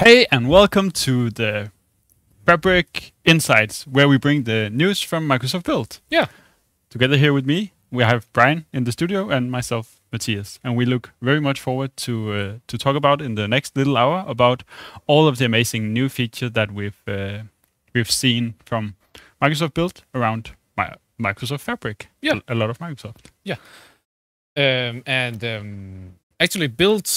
Hey, and welcome to the Fabric Insights, where we bring the news from Microsoft Build. Yeah. Together here with me, we have Brian in the studio and myself, Mathias. And we look very much forward to talk about in the next little hour about all of the amazing new features that we've seen from Microsoft Build around Microsoft Fabric. Yeah. A lot of Microsoft. Yeah. Actually, Build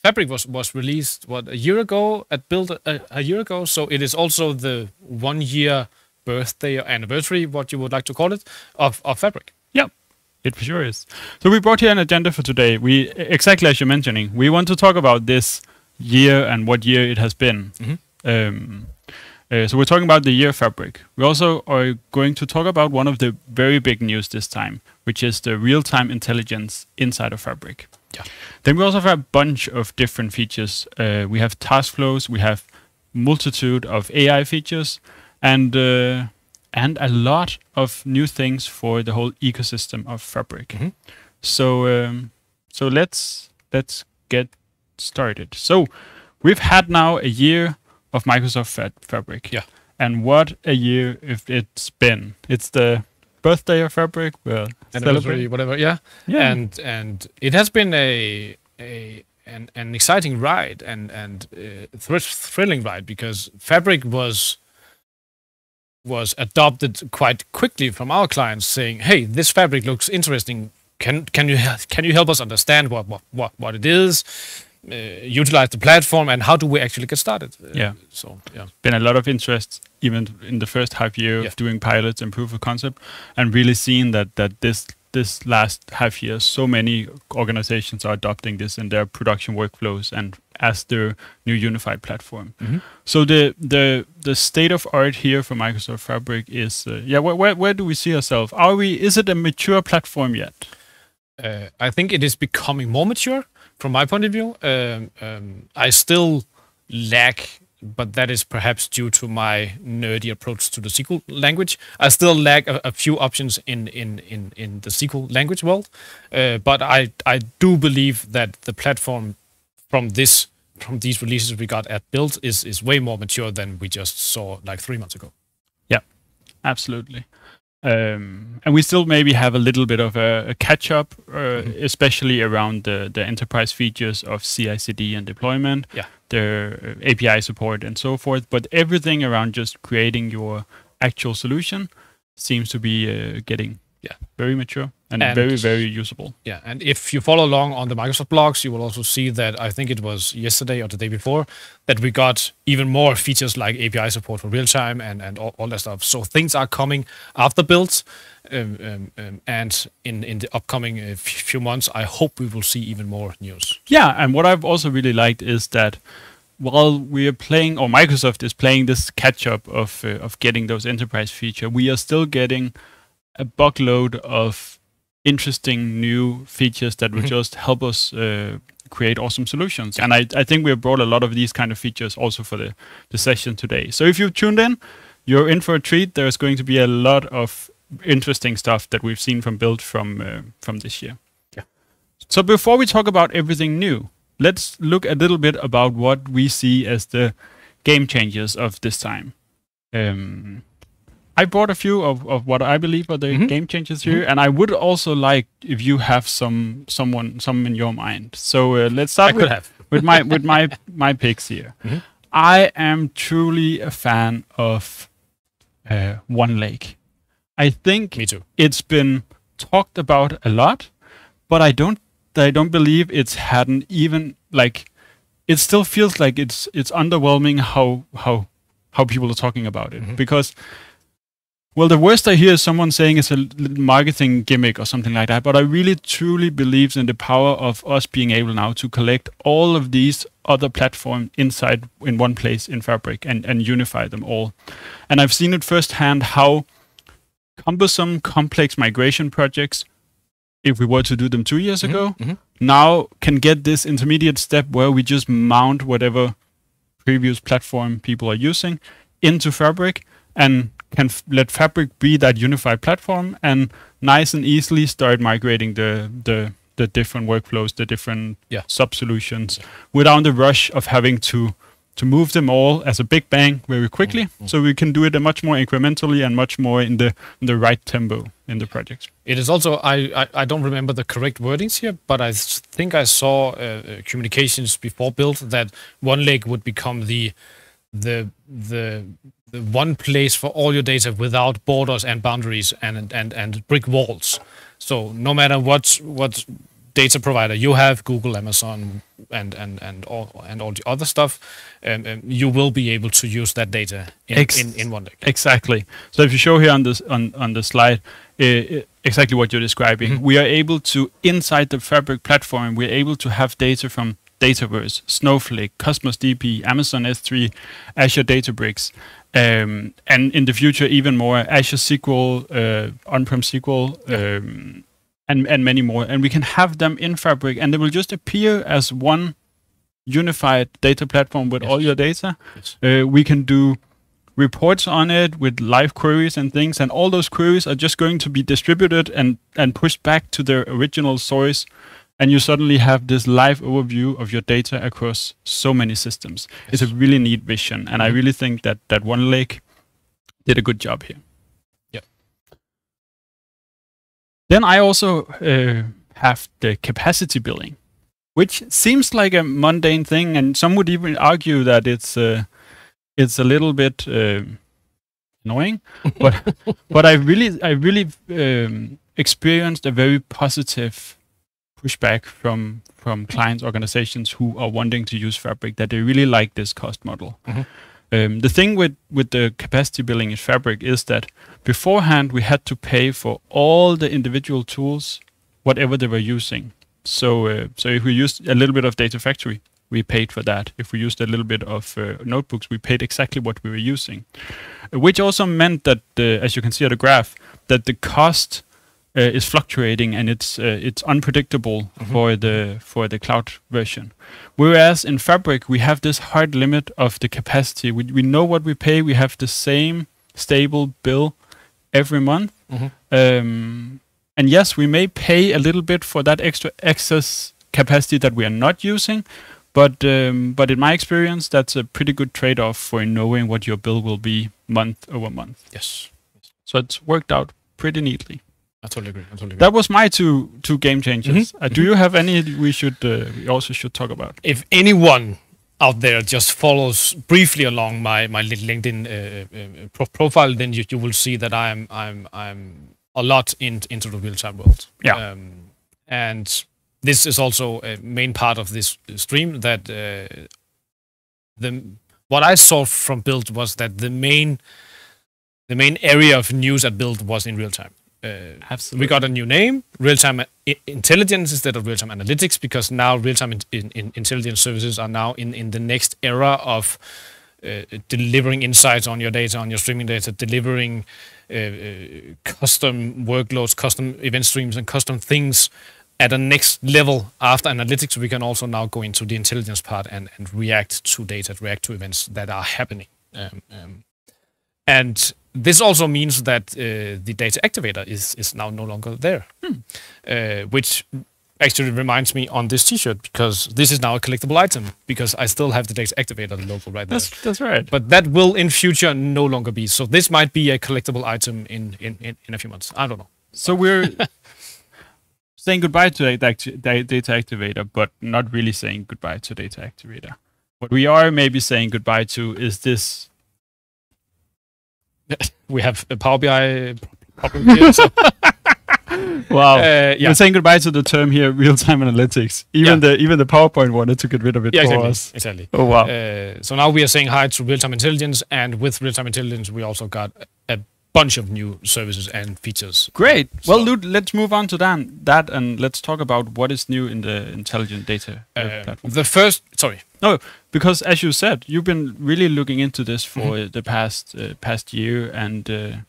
Fabric was released a year ago at Build a year ago, so it is also the 1 year birthday or anniversary, what you would like to call it, of Fabric. Yeah, it for sure is. So we brought here an agenda for today. We exactly as you're mentioning, we want to talk about this year and what year it has been. So we're talking about the year Fabric. We also are going to talk about one of the very big news this time, which is the real-time intelligence inside of Fabric. Yeah. Then we also have a bunch of different features. We have task flows, we have multitude of AI features, and a lot of new things for the whole ecosystem of Fabric. So let's get started. So we've had now a year of Microsoft Fabric. Yeah. And what a year if it's been. It's the birthday of Fabric. Well, anniversary, whatever. Yeah. Yeah. And it has been an exciting ride and thrilling ride, because Fabric was adopted quite quickly from our clients, saying, "Hey, this Fabric looks interesting. Can you help us understand what it is? Utilize the platform, and how do we actually get started?" Been a lot of interest even in the first half year of doing pilots and proof of concept, and really seeing that this last half year so many organizations are adopting this in their production workflows and as their new unified platform. So the state of art here for Microsoft Fabric is where do we see ourselves? Is it a mature platform yet? I think it is becoming more mature from my point of view. I still lack, but that is perhaps due to my nerdy approach to the SQL language. I still lack a few options in the SQL language world. But I do believe that the platform from these releases we got at Build is way more mature than we just saw like 3 months ago. Yeah, absolutely. And we still maybe have a little bit of a catch-up, especially around the enterprise features of CI/CD and deployment, the API support and so forth. But everything around just creating your actual solution seems to be getting very mature and very, very usable. Yeah, and if you follow along on the Microsoft blogs, you will also see that I think it was yesterday or the day before that we got even more features like API support for real-time and all that stuff. So things are coming after Build, and in the upcoming few months, I hope we will see even more news. Yeah, and what I've also really liked is that while we are playing, or Microsoft is playing this catch-up of getting those enterprise features, we are still getting a buckload of interesting new features that will just help us create awesome solutions. And I think we have brought a lot of these kind of features also for the session today. So if you've tuned in, you're in for a treat. There's going to be a lot of interesting stuff that we've seen from Build from this year. Yeah. So before we talk about everything new, let's look a little bit about what we see as the game changers of this time. I brought a few of what I believe are the game changers here, and I would also like if you have some in your mind. So let's start with my picks here. I am truly a fan of OneLake. I think Me too. It's been talked about a lot, but I don't believe it's had an even it still feels like it's underwhelming how people are talking about it, because well, the worst I hear is someone saying it's a marketing gimmick or something like that, but I really truly believe in the power of us being able now to collect all of these other platforms inside in one place in Fabric and unify them all. And I've seen it firsthand how cumbersome, complex migration projects, if we were to do them 2 years ago, now can get this intermediate step where we just mount whatever previous platform people are using into Fabric and can let Fabric be that unified platform and nice and easily start migrating the different workflows, the different sub-solutions without the rush of having to move them all as a big bang very quickly. So we can do it much more incrementally and much more in the right tempo in the project. It is also, I don't remember the correct wordings here, but I think I saw communications before build that OneLake would become the one place for all your data without borders and boundaries and brick walls. So no matter what data provider you have, Google, Amazon, and all the other stuff, you will be able to use that data in OneLake. Exactly. So if you show here on the slide exactly what you're describing, we are able to, inside the Fabric platform, we're able to have data from Dataverse, Snowflake, Cosmos DB, Amazon S3, Azure Databricks, and in the future even more Azure SQL, on-prem SQL, and many more. And we can have them in Fabric, and they will just appear as one unified data platform with all your data. We can do reports on it with live queries and things, and all those queries are just going to be distributed and pushed back to their original source. And you suddenly have this live overview of your data across so many systems. It's a really neat vision, and I really think that OneLake did a good job here. Yeah. Then I also have the capacity billing, which seems like a mundane thing, and some would even argue that it's a little bit annoying. but I really experienced a very positive pushback from clients, organizations who are wanting to use Fabric, that they really like this cost model. The thing with the capacity billing in Fabric is that beforehand we had to pay for all the individual tools, whatever they were using. So if we used a little bit of Data Factory, we paid for that. If we used a little bit of notebooks, we paid exactly what we were using, which also meant that, as you can see on the graph, that the cost is fluctuating, and it's unpredictable for the cloud version. Whereas in Fabric we have this hard limit of the capacity. We know what we pay. We have the same stable bill every month. And yes, we may pay a little bit for that extra excess capacity that we are not using, but in my experience, that's a pretty good trade-off for knowing what your bill will be month over month. Yes. So it's worked out pretty neatly. I totally agree. That was my two game changers. Do you have any we also should talk about? If anyone out there just follows briefly along my LinkedIn profile, then you will see that I'm a lot into the real-time world. Yeah. And this is also a main part of this stream, that what I saw from Build was that the main area of news at Build was in real time. Absolutely. We got a new name, real-time intelligence instead of real-time analytics, because now real-time intelligence services are now in the next era of delivering insights on your data, on your streaming data, delivering custom workloads, custom event streams, and custom things at a next level. After analytics, we can also now go into the intelligence part and react to data, react to events that are happening. And this also means that the data activator is now no longer there, which actually reminds me on this T-shirt, because this is now a collectible item, because I still have the data activator logo right there. That's right. But that will in future no longer be. So this might be a collectible item in a few months. I don't know. So we're saying goodbye to data activator, but not really saying goodbye to data activator. What we are maybe saying goodbye to is this. We have a Power BI problem here. So. Wow. We're saying goodbye to the term here, real-time analytics. Even the PowerPoint wanted to get rid of it for us. Exactly. Oh, wow. So now we are saying hi to real-time intelligence, and with real-time intelligence, we also got a bunch of new services and features. Great. Well, Lud, let's move on to that, and let's talk about what is new in the intelligent data platform. No, because as you said, you've been really looking into this for the past year, and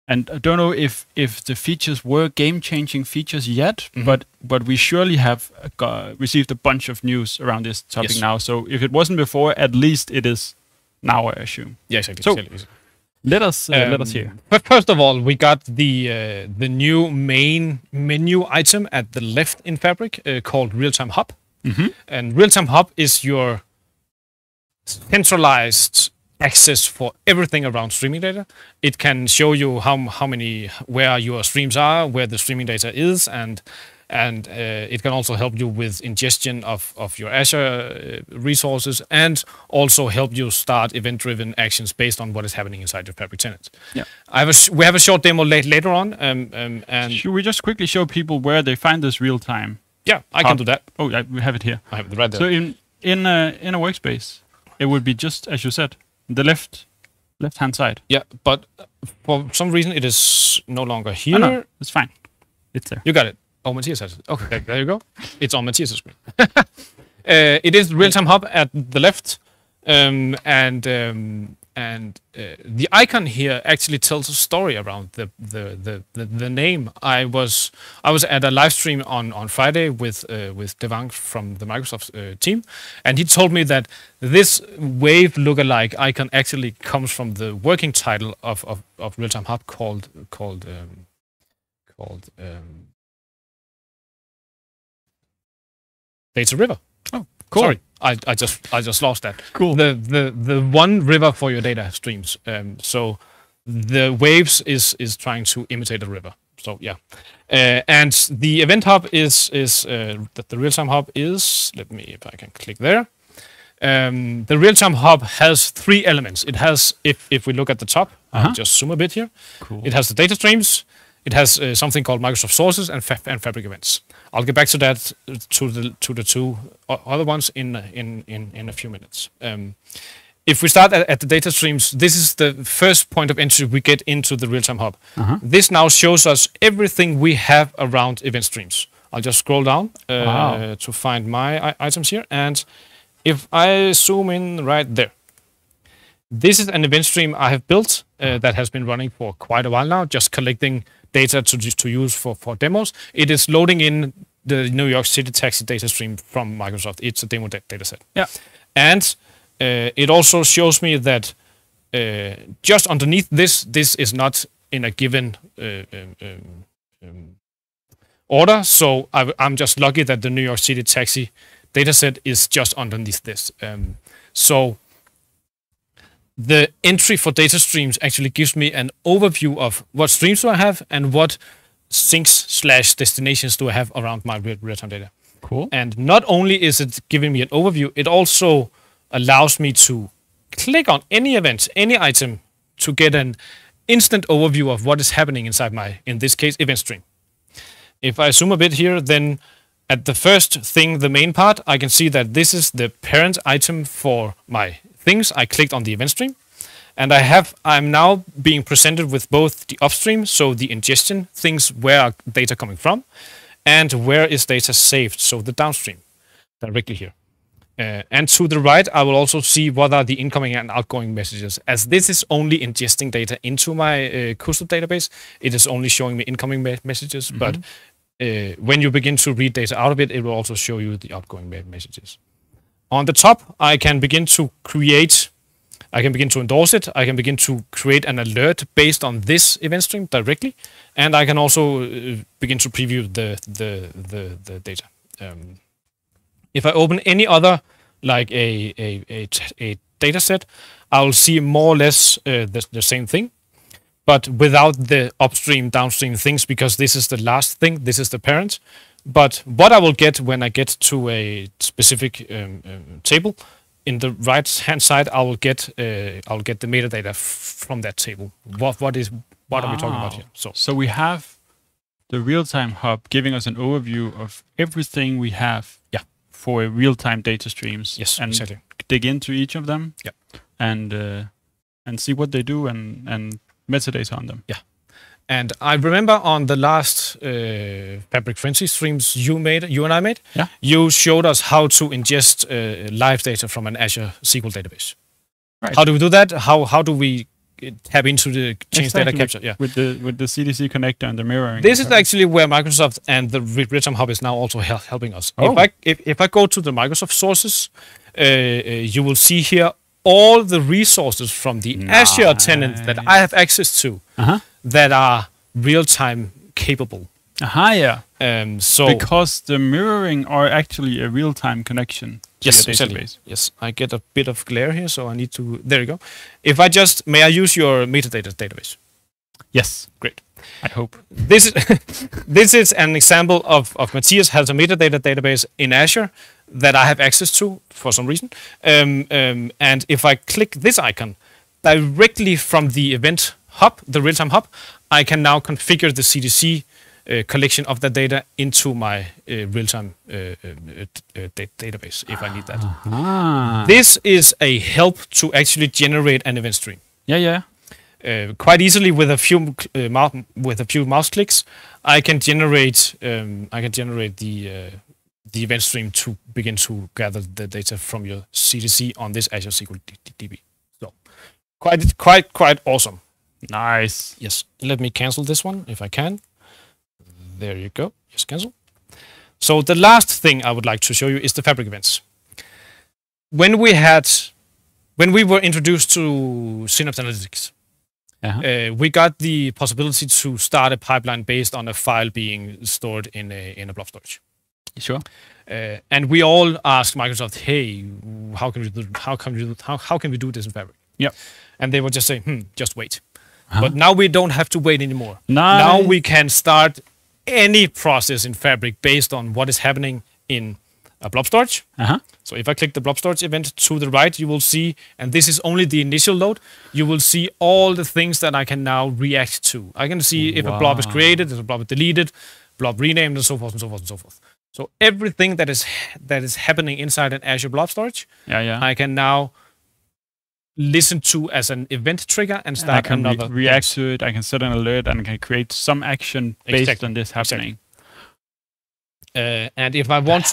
I don't know if the features were game-changing features yet, but we surely have received a bunch of news around this topic now. So if it wasn't before, at least it is now, I assume. Yeah, exactly. So let us hear. But first of all, we got the new main menu item at the left in Fabric called Real-Time Hub. And Real-Time Hub is your centralized access for everything around streaming data. It can show you where your streams are, where the streaming data is, and it can also help you with ingestion of your Azure resources, and also help you start event-driven actions based on what is happening inside your Fabric tenant. Yeah, we have a short demo later on. And should we just quickly show people where they find this real time? Yeah, I can do that. Oh, yeah, we have it here. I have it right there. So in a workspace, it would be just as you said, the left-hand side. Yeah, but for some reason it is no longer here. Oh, no, it's fine. It's there. You got it. Oh, Mathias has it. Okay, there you go. It's on Mathias' screen. It is real-time hub at the left, and the icon here actually tells a story around the name. I was at a live stream on Friday with Devang from the Microsoft team, and he told me that this wave lookalike icon actually comes from the working title of real-time hub called Data River. Oh, cool. Sorry, I just lost that. Cool. The one river for your data streams. So the waves is trying to imitate a river. So yeah, and the event hub is that the real time hub is. Let me, if I can click there. The real time hub has 3 elements. It has, if we look at the top, I'll just zoom a bit here. Cool. It has the data streams. It has something called Microsoft Sources and Fabric Events. I'll get back to that to the 2 other ones in a few minutes. If we start at the data streams, this is the first point of entry we get into the real-time hub. This now shows us everything we have around event streams. I'll just scroll down to find my items here, and if I zoom in right there, this is an event stream I have built that has been running for quite a while now, just collecting data to use for demos. It is loading in the New York City taxi data stream from Microsoft. It's a demo data set. Yeah. And it also shows me that just underneath this is not in a given order. So I'm just lucky that the New York City taxi data set is just underneath this. So the entry for data streams actually gives me an overview of what streams do I have and what sinks/destinations do I have around my real-time data. Cool. And not only is it giving me an overview, it also allows me to click on any event, any item, to get an instant overview of what is happening inside my, in this case, event stream. If I zoom a bit here, then at the first thing, the main part, I can see that this is the parent item for my things. I clicked on the event stream, and I'm now being presented with both the upstream, so the ingestion, things where are data coming from, and where is data saved, so the downstream, directly here. And to the right, I will also see what are the incoming and outgoing messages. As this is only ingesting data into my custom database, it is only showing me incoming messages, but when you begin to read data out of it, it will also show you the outgoing messages. On the top, I can begin to endorse it. I can begin to create an alert based on this event stream directly, and I can also begin to preview the data. If I open any other, like a data set, I'll see more or less the same thing, but without the upstream, downstream things, because this is the last thing. This is the parent. But what I will get when I get to a specific table, in the right-hand side, I will get the metadata from that table. What are we talking about here? So we have the real-time hub giving us an overview of everything we have for real-time data streams. Yes, and exactly. dig into each of them and see what they do and metadata on them. Yeah. And I remember on the last Fabric Frenzy streams you and I made, you showed us how to ingest live data from an Azure SQL database. Right. How do we do that? How do we tap into the change data capture? Yeah. With the CDC connector and the mirroring. This is actually where Microsoft and the real-time hub is now also helping us. Oh. If I go to the Microsoft sources, you will see here all the resources from the Azure tenant that I have access to that are real-time capable. So because the mirroring are actually a real-time connection to yes, your exactly. database. Yes, I get a bit of glare here, so I need to. There you go. If I just may, I use your metadata database. Yes, Great. I hope. This is this is an example of Mathias has a metadata database in Azure that I have access to for some reason. And if I click this icon directly from the event hub, the real-time hub, I can now configure the CDC collection of that data into my real-time database if I need that. This is a help to actually generate an event stream. Yeah. Quite easily with a few mouse clicks, I can generate the event stream to begin to gather the data from your CDC on this Azure SQL DB. So quite awesome. Nice. Yes. Let me cancel this one if I can. There you go. Just cancel. So the last thing I would like to show you is the Fabric events. When we were introduced to Synapse Analytics, we got the possibility to start a pipeline based on a file being stored in a blob storage. Sure. And we all asked Microsoft, "Hey, how can we do this in Fabric?" Yep. And they would just say, "Just wait." But now we don't have to wait anymore. Nice. Now we can start any process in Fabric based on what is happening in a blob storage. So if I click the blob storage event to the right, you will see, and this is only the initial load, you will see all the things that I can now react to. I can see if a blob is created, if a blob is deleted, blob renamed, and so forth and so forth and so forth. So everything that is happening inside an Azure blob storage, I can now listen to as an event trigger and start another. React to it. I can set an alert and I can create some action based on this happening. And if I want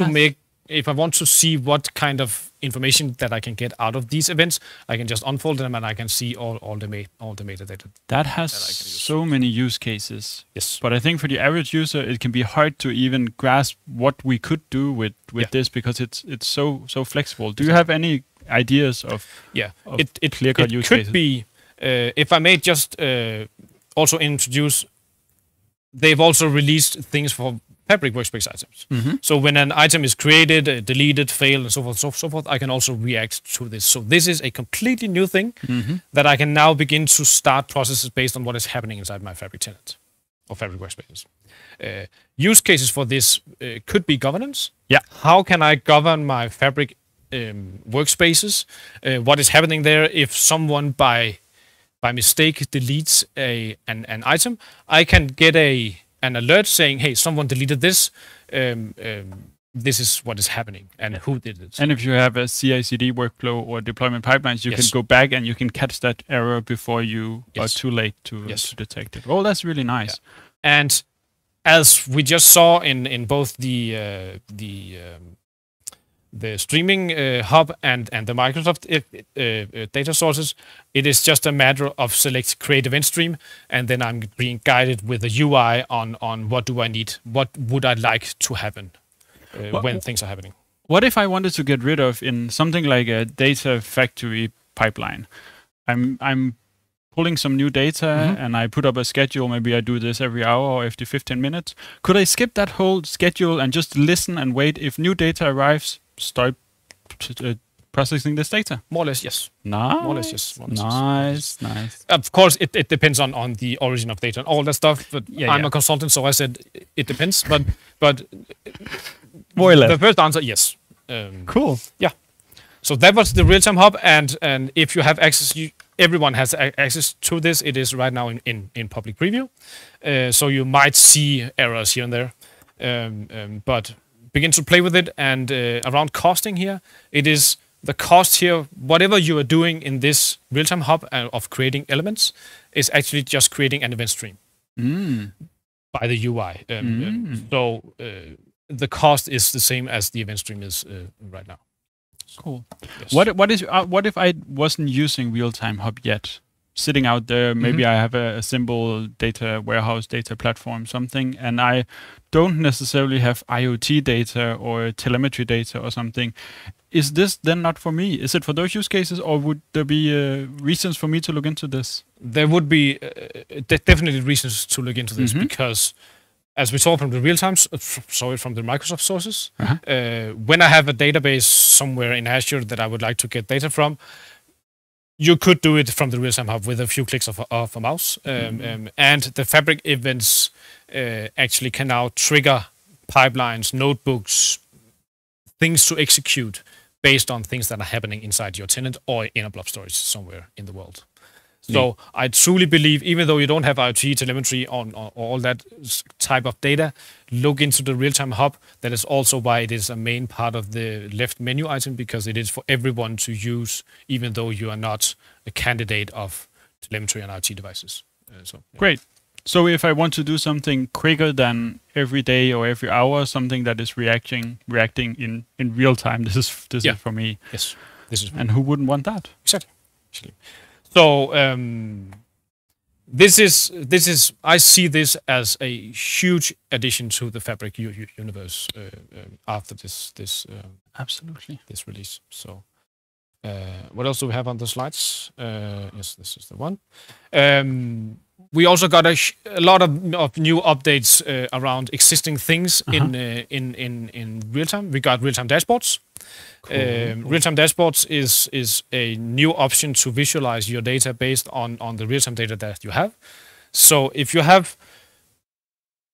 to see what kind of information that I can get out of these events, I can just unfold them and I can see all the metadata. That has so many use cases. Yes. But I think for the average user, it can be hard to even grasp what we could do with this because it's so flexible. Do you have any ideas of clear-cut use cases? It could be, if I may just also introduce, they've also released things for Fabric workspace items. So when an item is created, deleted, failed, and so forth, I can also react to this. So this is a completely new thing that I can now begin to start processes based on what is happening inside my Fabric tenant or Fabric workspaces. Use cases for this could be governance. Yeah. How can I govern my Fabric workspaces? What is happening there if someone by mistake deletes an item? I can get an alert saying, "Hey, someone deleted this. This is what is happening and who did it." And if you have a CI/CD workflow or deployment pipelines, you can go back and you can catch that error before you are too late to detect it. Oh, that's really nice. Yeah. And as we just saw in both the streaming hub and the Microsoft data sources, it is just a matter of select create event stream, and then I'm being guided with a UI on what do I need, what would I like to happen when things are happening. What if I wanted to get rid of in something like a data factory pipeline? I'm pulling some new data and I put up a schedule. Maybe I do this every hour or every 15 minutes. Could I skip that whole schedule and just listen and wait? If new data arrives, start processing this data? More or less, yes. Nice. More or less, yes. Nice. Of course, it depends on the origin of data and all that stuff. But I'm a consultant, so I said it depends. But more or less. The first answer, yes. Cool. Yeah. So that was the real-time hub, and if you have access, everyone has access to this. It is right now in public preview, so you might see errors here and there, but begin to play with it. And around costing here, it is the cost here. Whatever you are doing in this real-time hub of creating elements is actually just creating an event stream by the UI. So the cost is the same as the event stream is right now. Cool. Yes. What if I wasn't using real-time hub yet? Sitting out there, maybe I have a simple data warehouse, data platform, something, and I don't necessarily have IoT data or telemetry data or something. Is this then not for me? Is it for those use cases, or would there be reasons for me to look into this? There would be definitely reasons to look into this because as we saw from the from the Microsoft sources, when I have a database somewhere in Azure that I would like to get data from, you could do it from the real-time hub with a few clicks of a mouse. And the Fabric events actually can now trigger pipelines, notebooks, things to execute based on things that are happening inside your tenant or in a blob storage somewhere in the world. So I truly believe, even though you don't have IoT telemetry on all that type of data, look into the real-time hub. That is also why it is a main part of the left menu item, because it is for everyone to use, even though you are not a candidate of telemetry and IoT devices. Great. So if I want to do something quicker than every day or every hour, something that is reacting in real time, this is for me. Yes, this is. And who wouldn't want that? Exactly. Actually. So this is I see this as a huge addition to the Fabric universe after this absolutely this release. So what else do we have on the slides? Yes, this is the one. We also got a lot of new updates around existing things in real time. We got real time dashboards. Cool. Real-time dashboards is a new option to visualize your data based on the real-time data that you have. So if you have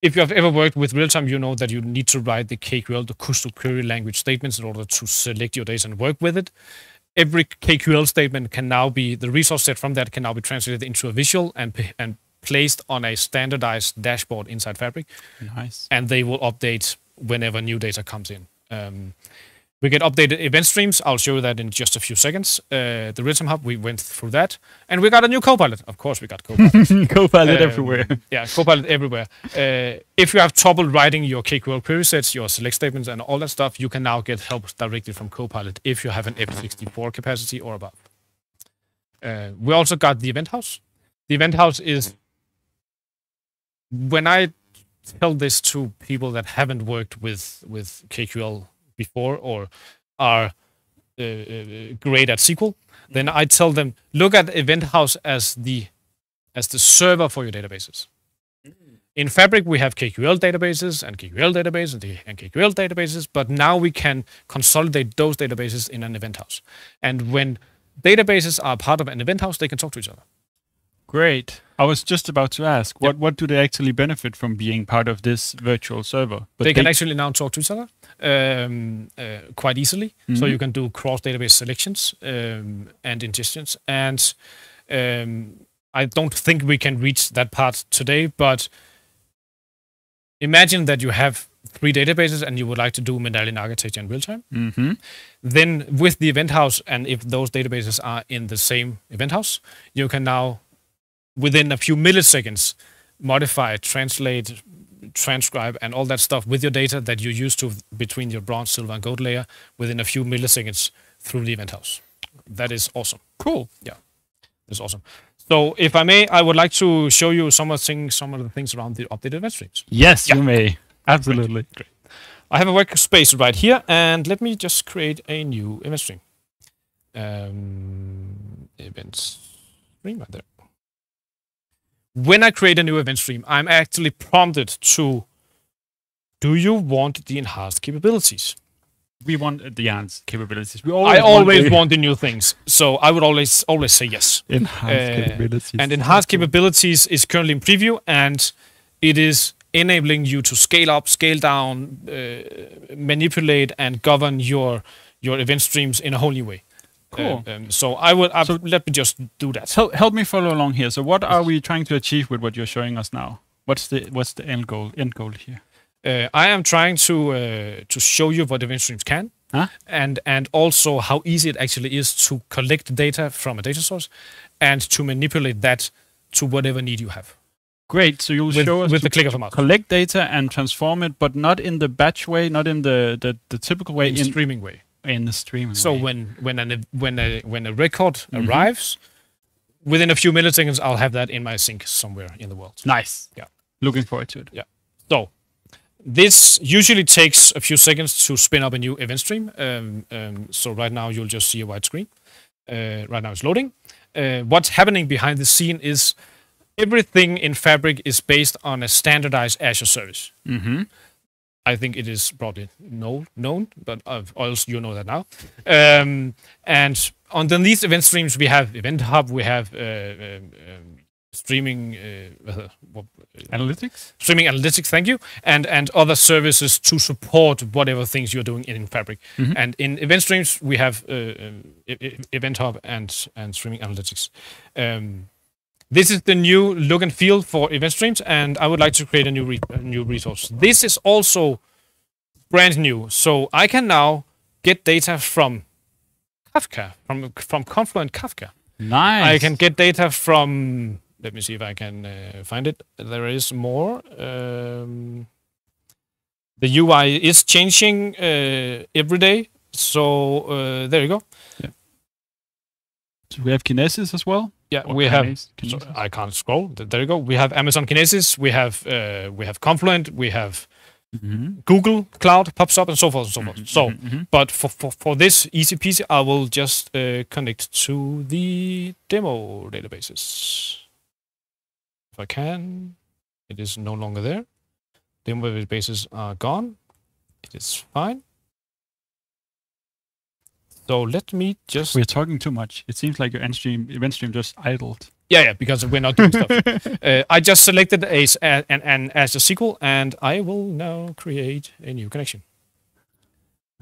ever worked with real-time, you know that you need to write the KQL, the custom query language statements, in order to select your data and work with it. Every KQL statement can now be, the resource set from that can now be translated into a visual and placed on a standardized dashboard inside Fabric. Nice. And they will update whenever new data comes in. We get updated event streams. I'll show you that in just a few seconds. The real-time hub, we went through that. And we got a new Copilot. Of course, we got Copilot. Copilot everywhere. Yeah, Copilot everywhere. If you have trouble writing your KQL query sets, your select statements, and all that stuff, you can now get help directly from Copilot if you have an F64 capacity or above. We also got the event house. The event house is, when I tell this to people that haven't worked with KQL before or are great at SQL, then I tell them, look at Event House as the server for your databases. In Fabric, we have KQL databases and KQL databases and KQL databases, but now we can consolidate those databases in an Event House. And when databases are part of an Event House, they can talk to each other. Great. I was just about to ask, what do they actually benefit from being part of this virtual server? But they can actually now talk to each other quite easily. So you can do cross-database selections and ingestions. And I don't think we can reach that part today, but imagine that you have 3 databases and you would like to do medallion architecture in real time. Then with the event house, and if those databases are in the same event house, you can now, within a few milliseconds, modify, translate, transcribe, and all that stuff with your data that you're used to between your bronze, silver, and gold layer within a few milliseconds through the event house. That is awesome. Cool. Yeah, that's awesome. So, if I may, I would like to show you some of the things around the updated event streams. Yes, you may. Absolutely. Great. I have a workspace right here, and let me just create a new event stream. Event stream right there. When I create a new event stream, I'm actually prompted to, do you want the enhanced capabilities? We want the enhanced capabilities. I always want the new things. So I would always say yes. Enhanced capabilities. And enhanced capabilities is currently in preview, and it is enabling you to scale up, scale down, manipulate, and govern your event streams in a whole new way. Cool. So let me just do that. Help me follow along here. So what are we trying to achieve with what you're showing us now? What's the end goal here? I am trying to show you what event streams can, and also how easy it actually is to collect data from a data source and to manipulate that to whatever need you have. Great. So you'll show us with the click of a mouse. Collect data and transform it, but not in the batch way, not in the typical way. In the streaming way. In the streaming. So way. when a record arrives, within a few milliseconds, I'll have that in my sync somewhere in the world. Nice. Yeah. Looking forward to it. Yeah. So this usually takes a few seconds to spin up a new event stream. So right now you'll just see a white screen. Right now it's loading. What's happening behind the scene is everything in Fabric is based on a standardized Azure service. Mm-hmm. I think it is probably known, but also you know that now. And underneath event streams, we have Event Hub, we have streaming Analytics? Streaming analytics, thank you, and other services to support whatever things you're doing in Fabric. Mm-hmm. And in event streams, we have Event Hub and streaming analytics. This is the new look and feel for event streams, and I would like to create a new resource. This is also brand new, so I can now get data from Kafka, from Confluent Kafka. Nice. I can get data from. Let me see if I can find it. There is more. The UI is changing every day, so there you go. Yeah. So we have Kinesis as well. Yeah, or we Kinesis? have. So I can't scroll. There you go. We have Amazon Kinesis. We have Confluent. We have Google Cloud pops up and so forth and so forth. So, but for this easy peasy, I will just connect to the demo databases. If I can, it is no longer there. Demo databases are gone. It is fine. So let me just. We're talking too much. It seems like your event stream just idled. Yeah, because we're not doing stuff. I just selected an Azure SQL, and I will now create a new connection.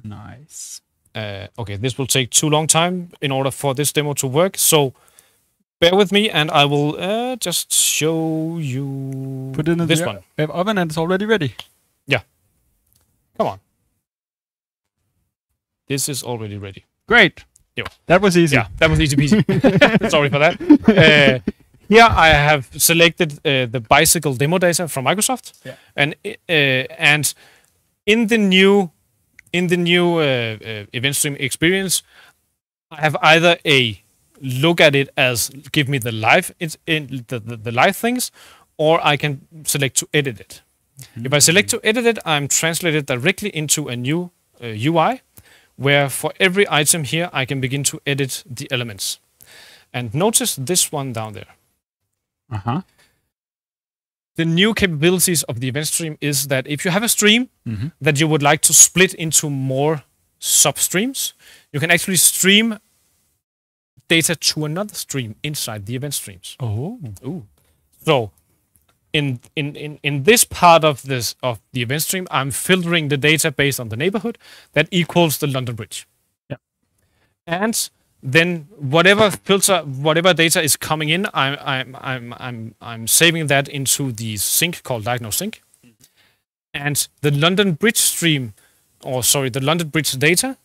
Nice. Okay, this will take too long time in order for this demo to work. So bear with me, and I will just show you Put it in this the one. oven, and it's already ready. Yeah. Come on. This is already ready. Great. Yo. That was easy. Yeah, that was easy peasy. Sorry for that. Here I have selected the bicycle demo data from Microsoft, and in the new event stream experience, I have either a look at it as give me the live the live things, or I can select to edit it. If I select to edit it, I'm translated directly into a new UI, where for every item here, I can begin to edit the elements. And notice this one down there. Uh-huh. The new capabilities of the event stream is that if you have a stream that you would like to split into more sub-streams, you can actually stream data to another stream inside the event streams. Oh. Ooh. So in this part of the event stream, I'm filtering the data based on the neighborhood that equals the London Bridge. Yeah. And then whatever data is coming in, I'm saving that into the sink called diagnose sink. And the London Bridge stream, the London Bridge data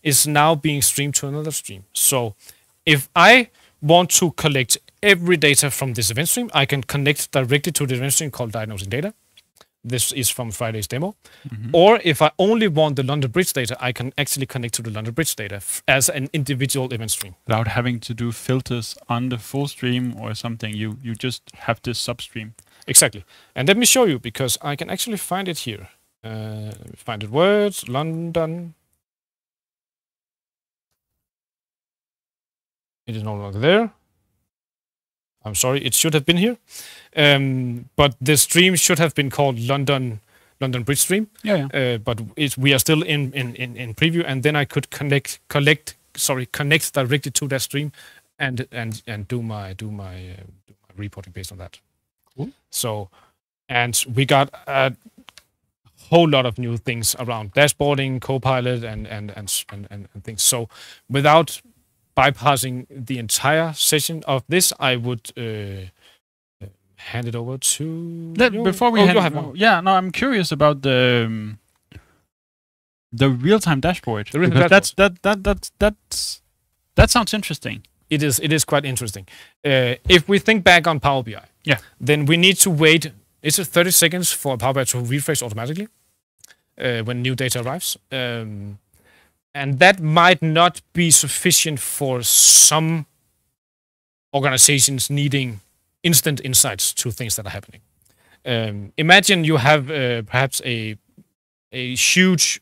is now being streamed to another stream. So if I want to collect every data from this event stream, I can connect directly to the event stream called diagnosing data. This is from Friday's demo. Or if I only want the London Bridge data, I can actually connect to the London Bridge data as an individual event stream. Without having to do filters on the full stream or something, you just have this substream. Exactly. And let me show you, because I can actually find it here. Find it words, London. It is no longer there. I'm sorry, it should have been here. But the stream should have been called London Bridge stream. Yeah. But we are still in preview, and then I could connect directly to that stream and do my reporting based on that. Cool. So, and we got a whole lot of new things around dashboarding, Copilot, and things. So, without bypassing the entire session of this, I would hand it over to Before we I'm curious about the real-time dashboard. The real-time dashboard. That sounds interesting. It is quite interesting. If we think back on Power BI, then we need to wait. It's 30 seconds for Power BI to refresh automatically when new data arrives. And that might not be sufficient for some organizations needing instant insights to things that are happening. Imagine you have perhaps a huge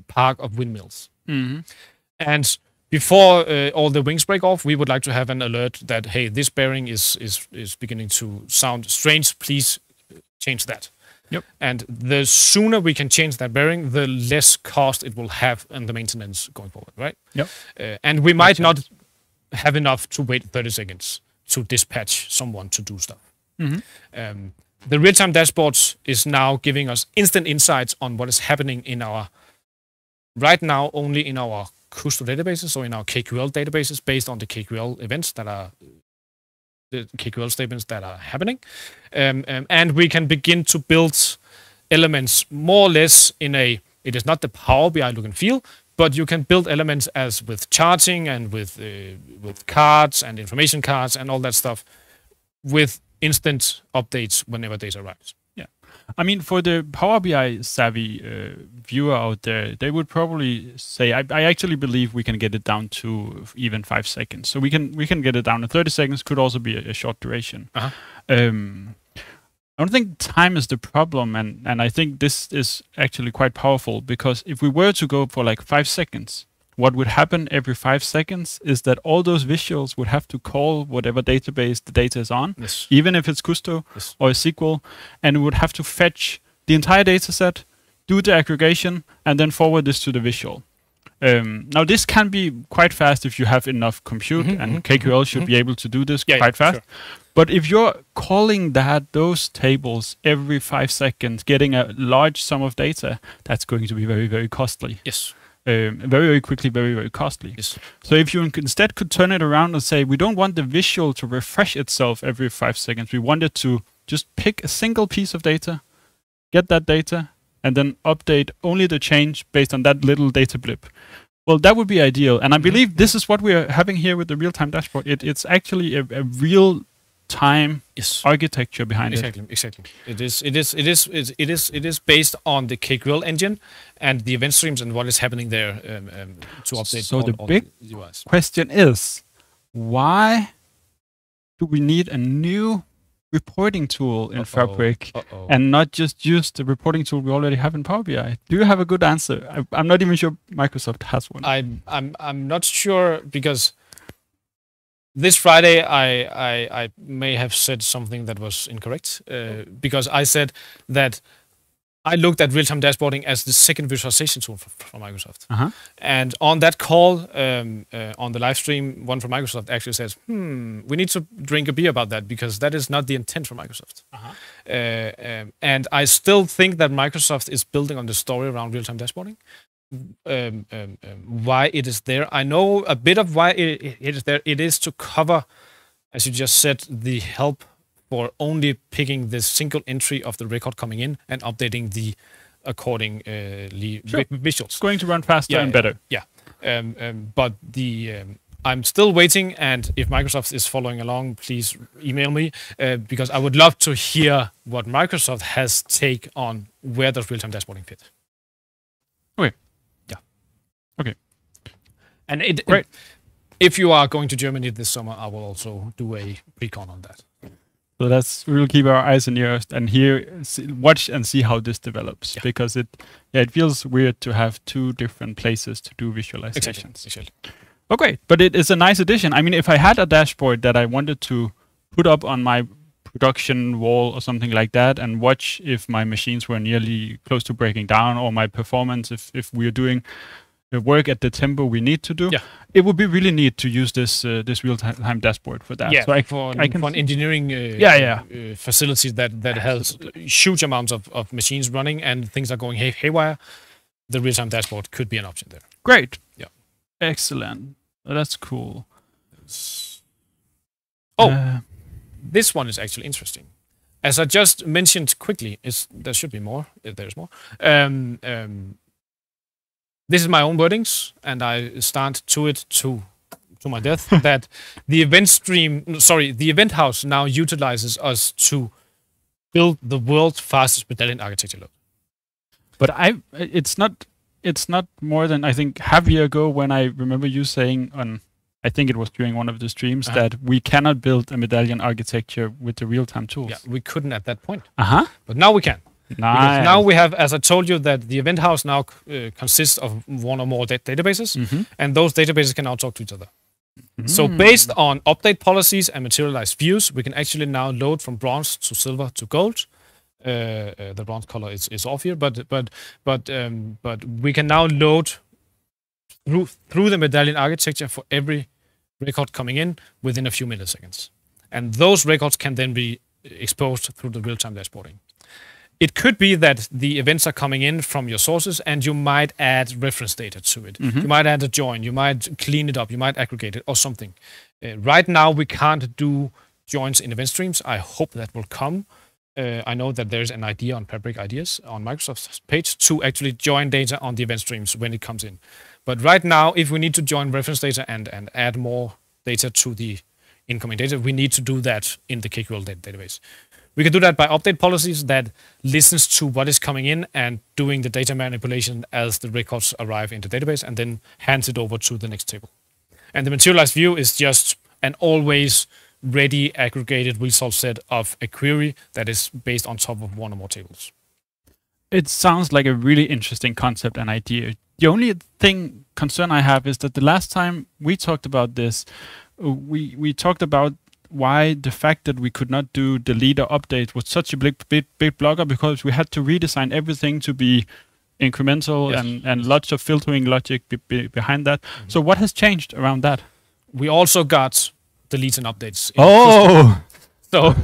park of windmills. And before all the wings break off, we would like to have an alert that, hey, this bearing is beginning to sound strange. Please change that. Yep. And the sooner we can change that bearing, the less cost it will have in the maintenance going forward, right? Yep. And we might not have enough to wait 30 seconds to dispatch someone to do stuff. Mm-hmm. The real-time dashboards is now giving us instant insights on what is happening in our, right now, only in our Custo databases, so in our KQL databases, based on the KQL events that are, the KQL statements that are happening. And we can begin to build elements more or less in a, it is not the Power BI look and feel, but you can build elements as with charting and with cards and information cards and all that stuff with instant updates whenever data arrives. Yeah. I mean, for the Power BI savvy viewer out there, they would probably say, I actually believe we can get it down to even 5 seconds. So we can get it down to 30 seconds, could also be a short duration. Uh-huh. I don't think time is the problem, and I think this is actually quite powerful, because if we were to go for like 5 seconds, what would happen every 5 seconds is that all those visuals would have to call whatever database the data is on, Yes. even if it's Custo Yes. or SQL, and it would have to fetch the entire data set, do the aggregation, and then forward this to the visual. Now, this can be quite fast if you have enough compute, and KQL should be able to do this quite fast. Sure. But if you're calling those tables every 5 seconds, getting a large sum of data, that's going to be very, very costly. Yes. Very, very quickly, very, very costly. Yes. So if you instead could turn it around and say, we don't want the visual to refresh itself every 5 seconds. We want it to just pick a single piece of data, get that data, and then update only the change based on that little data blip. Well, that would be ideal. And I believe this is what we are having here with the real-time dashboard. It's actually a real-time architecture behind it. Exactly. It is based on the KQL engine and the event streams and what is happening there to update. So the big question is, why do we need a new reporting tool in Fabric and not just use the reporting tool we already have in Power BI? Do you have a good answer? I'm not even sure Microsoft has one. I'm not sure, because this Friday I may have said something that was incorrect, because I said that I looked at real-time dashboarding as the second visualization tool from Microsoft. And on that call, on the live stream, one from Microsoft actually says, we need to drink a beer about that, because that is not the intent for Microsoft. And I still think that Microsoft is building on the story around real-time dashboarding. Why it is there. I know a bit of why it is there. It is to cover, as you just said, the help for only picking the single entry of the record coming in and updating the accordingly visuals. It's going to run faster and better. Yeah. But I'm still waiting, and if Microsoft is following along, please email me, because I would love to hear what Microsoft has take on where does real-time dashboarding fit. Okay. Yeah. Okay. And if you are going to Germany this summer, I will also do a pre-con on that. So we will keep our eyes and ears and watch and see how this develops, because it feels weird to have two different places to do visualizations. Exactly. Okay, but it is a nice addition. I mean, if I had a dashboard that I wanted to put up on my production wall or something like that, and watch if my machines were nearly close to breaking down, or my performance, if we are doing the work at the tempo we need to do, it would be really neat to use this real-time dashboard for that. Yeah, so for an engineering facility that has huge amounts of machines running and things are going haywire, the real-time dashboard could be an option there. Great. Yeah. Excellent. That's cool. This one is actually interesting. As I just mentioned quickly, there should be more. There's more. This is my own wordings, and I stand to it to my death, that the event house now utilizes us to build the world's fastest medallion architecture load. But it's not more than, I think, half a year ago, when I remember you saying on, I think it was during one of the streams, that we cannot build a medallion architecture with the real-time tools. Yeah, we couldn't at that point. But now we can. Nice. Because now we have, as I told you, that the event house now consists of one or more databases, and those databases can now talk to each other. So based on update policies and materialized views, we can actually now load from bronze to silver to gold. The bronze color is off here, but we can now load through the medallion architecture for every record coming in within a few milliseconds. And those records can then be exposed through the real-time dashboarding. It could be that the events are coming in from your sources and you might add reference data to it. You might add a join, you might clean it up, you might aggregate it or something. Right now, we can't do joins in event streams. I hope that will come. I know that there's an idea on Fabric Ideas on Microsoft's page to actually join data on the event streams when it comes in. But right now, if we need to join reference data and add more data to the incoming data, we need to do that in the KQL database. We can do that by update policies that listens to what is coming in and doing the data manipulation as the records arrive in the database and then hands it over to the next table. And the materialized view is just an always ready aggregated result set of a query that is based on top of one or more tables. It sounds like a really interesting concept and idea. The only concern I have is that the last time we talked about this, we talked about why the fact that we could not do the leader update was such a big blocker, because we had to redesign everything to be incremental and lots of filtering logic behind that. So what has changed around that? We also got deletes and updates. So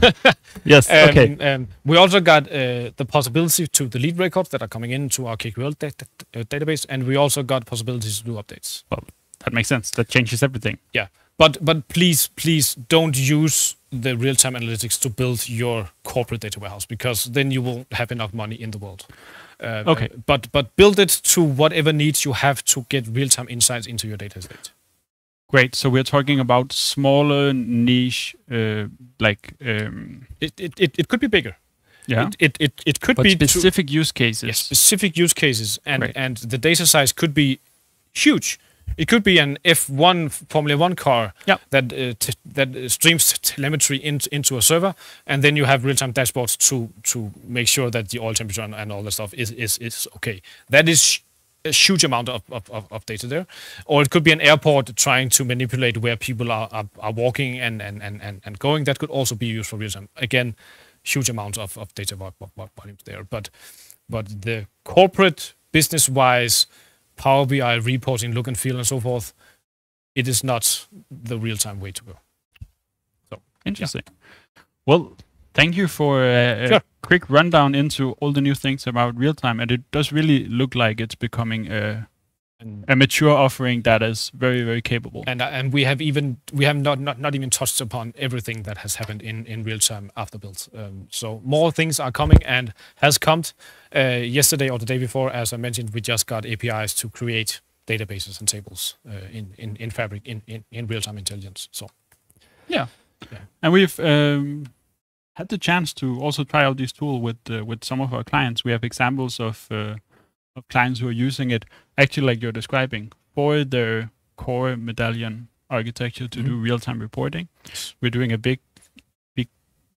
yes, okay. We also got the possibility to delete records that are coming into our KQL database, and we also got possibilities to do updates. Well, that makes sense. That changes everything. Yeah, but please don't use the real-time analytics to build your corporate data warehouse, because then you won't have enough money in the world. Okay. But build it to whatever needs you have to get real-time insights into your data set. Great. So we're talking about smaller niche, It could be bigger. Yeah. It could but be specific use cases. Yes, specific use cases, and the data size could be huge. It could be an F1 Formula 1 car that streams telemetry into a server, and then you have real-time dashboards to make sure that the oil temperature and all that stuff is okay. That is a huge amount of data there. Or it could be an airport trying to manipulate where people are walking and going. That could also be used for real-time. Again, huge amounts of data volumes there. But the corporate, business-wise, Power BI reporting, look and feel, and so forth, it is not the real-time way to go. So interesting. Yeah. Well, thank you for a quick rundown into all the new things about real-time, and it does really look like it's becoming a mature offering that is very, very capable. And we have not even touched upon everything that has happened in real-time after build. So more things are coming and has come. Yesterday or the day before, as I mentioned, we just got APIs to create databases and tables in Fabric in real-time intelligence. So yeah. And we've had the chance to also try out this tool with some of our clients. We have examples of clients who are using it, actually like you're describing, for their core medallion architecture to do real-time reporting. Yes. We're doing a big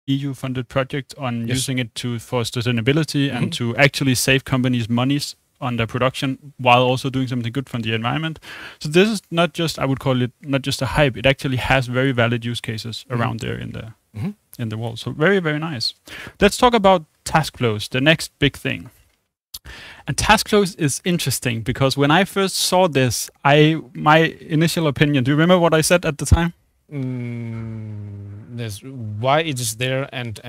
EU-funded project on using it for sustainability and to actually save companies monies on their production while also doing something good for the environment. So this is not just, I would call it, not just a hype. It actually has very valid use cases around there in the world. So very, very nice. Let's talk about task flows, the next big thing. And task flows is interesting because when I first saw this, my initial opinion, do you remember what I said at the time? Why it is there and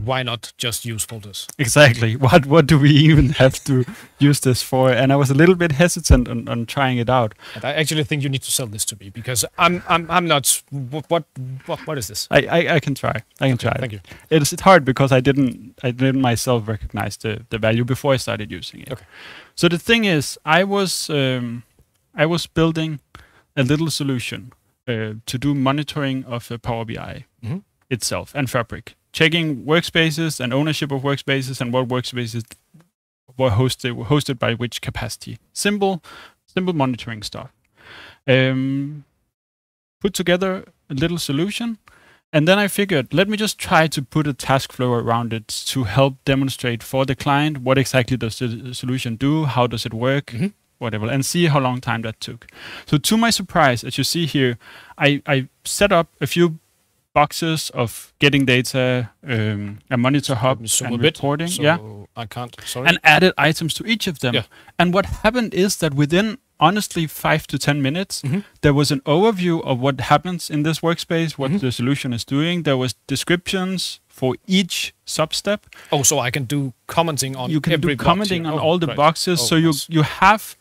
why not just use folders? Exactly. What do we even have to use this for? And I was a little bit hesitant on trying it out. And I actually think you need to sell this to me because I'm not. What is this? I can try. I can try. Thank you. It's hard because I didn't myself recognize the value before I started using it. Okay. So the thing is, I was building a little solution to do monitoring of Power BI itself and Fabric, checking workspaces and ownership of workspaces and what workspaces were hosted by which capacity. Simple monitoring stuff. Put together a little solution, And then I figured, let me just try to put a task flow around it to help demonstrate for the client what exactly does the solution do, how does it work, whatever, and see how long time that took. So to my surprise, as you see here, I set up a few boxes of getting data, a monitor hub, and reporting. So I can't, sorry. And added items to each of them. Yeah. And what happened is that within, honestly, 5 to 10 minutes, there was an overview of what happens in this workspace, what the solution is doing. There was descriptions for each sub-step. Oh, so I can do commenting on you can every do commenting box on all the boxes. So you have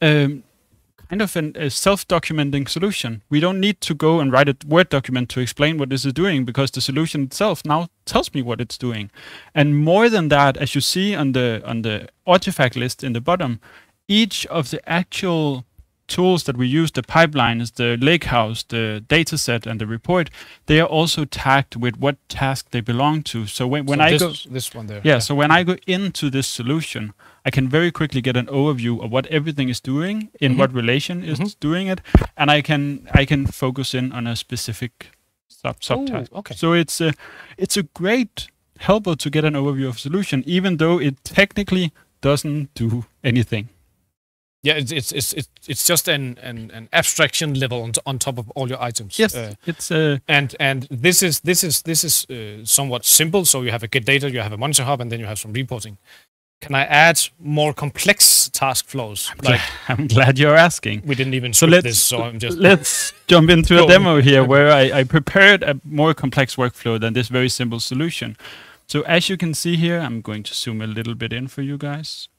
kind of a self-documenting solution. We don't need to go and write a Word document to explain what this is doing, because the solution itself now tells me what it's doing. And more than that, as you see on the artifact list in the bottom, each of the actual tools that we use, the pipelines, the lakehouse, the data set, and the report, they are also tagged with what task they belong to. So when I go... This one there. Yeah, so when I go into this solution, I can very quickly get an overview of what everything is doing, in what relation is doing it, and I can focus in on a specific subtask. Okay. So it's a great helper to get an overview of solution, even though it technically doesn't do anything. Yeah, it's just an abstraction level on top of all your items. Yes, it's and this is somewhat simple. So you have a get data, you have a monitor hub, and then you have some reporting. Can I add more complex task flows? I'm glad you're asking. We didn't even script this, so I'm just... Let's jump into a demo here where I prepared a more complex workflow than this very simple solution. So as you can see here, I'm going to zoom a little bit in for you guys.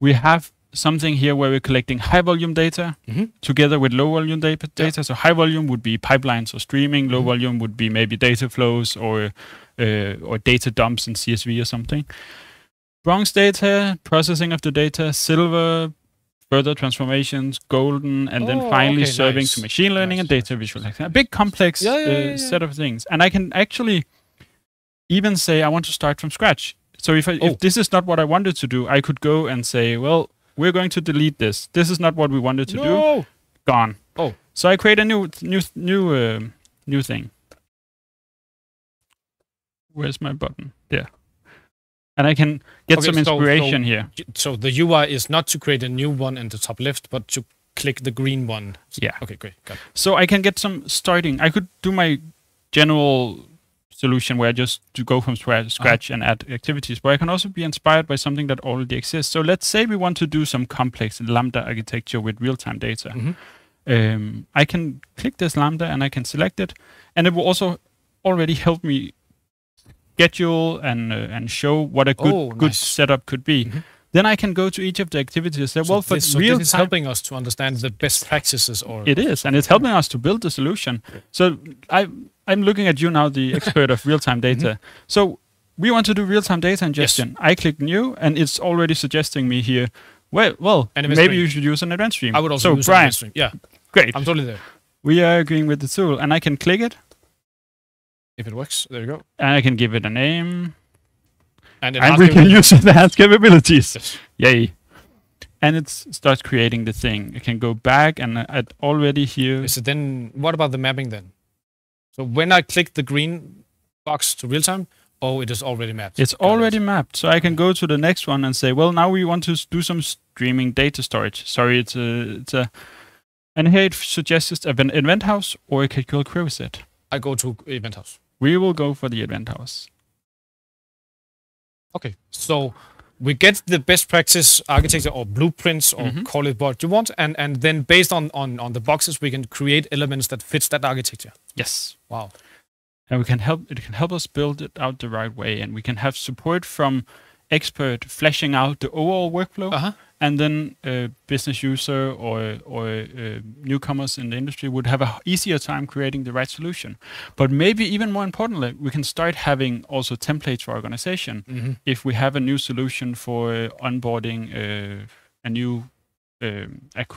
We have something here where we're collecting high volume data together with low volume data. So high volume would be pipelines or streaming. Low volume would be maybe data flows or data dumps in CSV or something. Bronze data, processing of the data. Silver, further transformations. Golden, and then finally serving to machine learning and data visualization. A big complex set of things. And I can actually even say I want to start from scratch. So if this is not what I wanted to do, I could go and say, well, we're going to delete this. This is not what we wanted to do. Gone. Oh. So I create a new thing. Where's my button? There. And I can get some inspiration here. So the UI is not to create a new one in the top left, but to click the green one. Yeah. Okay, great. Got it. So I can get some starting. I could do my general solution where I just go from scratch and add activities, but I can also be inspired by something that already exists. So let's say we want to do some complex Lambda architecture with real-time data. I can click this Lambda and I can select it, and it will also already help me schedule and show what a good setup could be. Then I can go to each of the activities and say, well, for real-time... This is helping us to understand the best practices. It is, and it's helping us to build the solution. So I'm looking at you now, the expert of real-time data. So we want to do real-time data ingestion. I click new, and it's already suggesting me here, well, maybe you should use an event stream. I would also use an event stream. Yeah. Great. I'm totally there. We are agreeing with the tool, and I can click it. If it works, there you go. And I can give it a name. And we can use enhanced capabilities. Yes. Yay. And it starts creating the thing. It can go back, and I'd already here... So then, what about the mapping then? So when I click the green box to real-time, it is already mapped. It's already mapped. So I can go to the next one and say, well, now we want to do some streaming data storage. Sorry, it's a... And here it suggests an event house or a SQL query set. I go to event house. We will go for the event house. Okay, so we get the best practice architecture or blueprints or call it what you want, and then based on the boxes we can create elements that fits that architecture. Yes. Wow. And it can help us build it out the right way, and we can have support from expert fleshing out the overall workflow, and then a business user or newcomers in the industry would have an easier time creating the right solution. But maybe even more importantly, we can start having also templates for organization. If we have a new solution for onboarding a new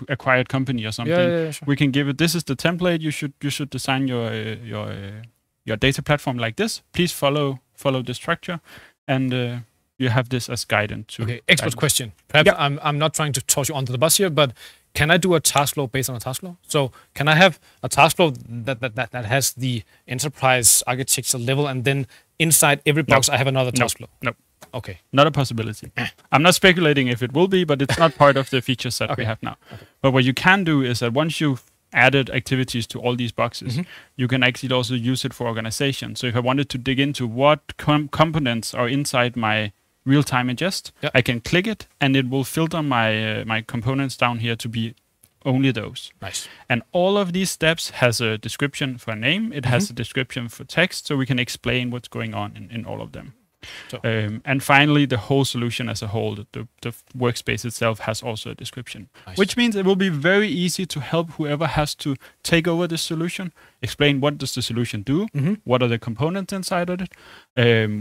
acquired company or something, sure. We can give it. This is the template. You should design your data platform like this. Please follow the structure, and you have this as guidance too. Okay, expert question. Perhaps I'm not trying to toss you under the bus here, but can I do a task flow based on a task flow? So can I have a task flow that has the enterprise architecture level, and then inside every box I have another task flow? No. Okay. Not a possibility. I'm not speculating if it will be, but it's not part of the feature set we have now. Okay. But what you can do is that once you've added activities to all these boxes, you can actually also use it for organization. So if I wanted to dig into what components are inside my real-time ingest, I can click it, and it will filter my components down here to be only those. Nice. And all of these steps has a description for name. It has a description for text, so we can explain what's going on in all of them. So. And finally, the whole solution as a whole, the workspace itself has also a description, which means it will be very easy to help whoever has to take over this solution, explain what does the solution do, what are the components inside of it,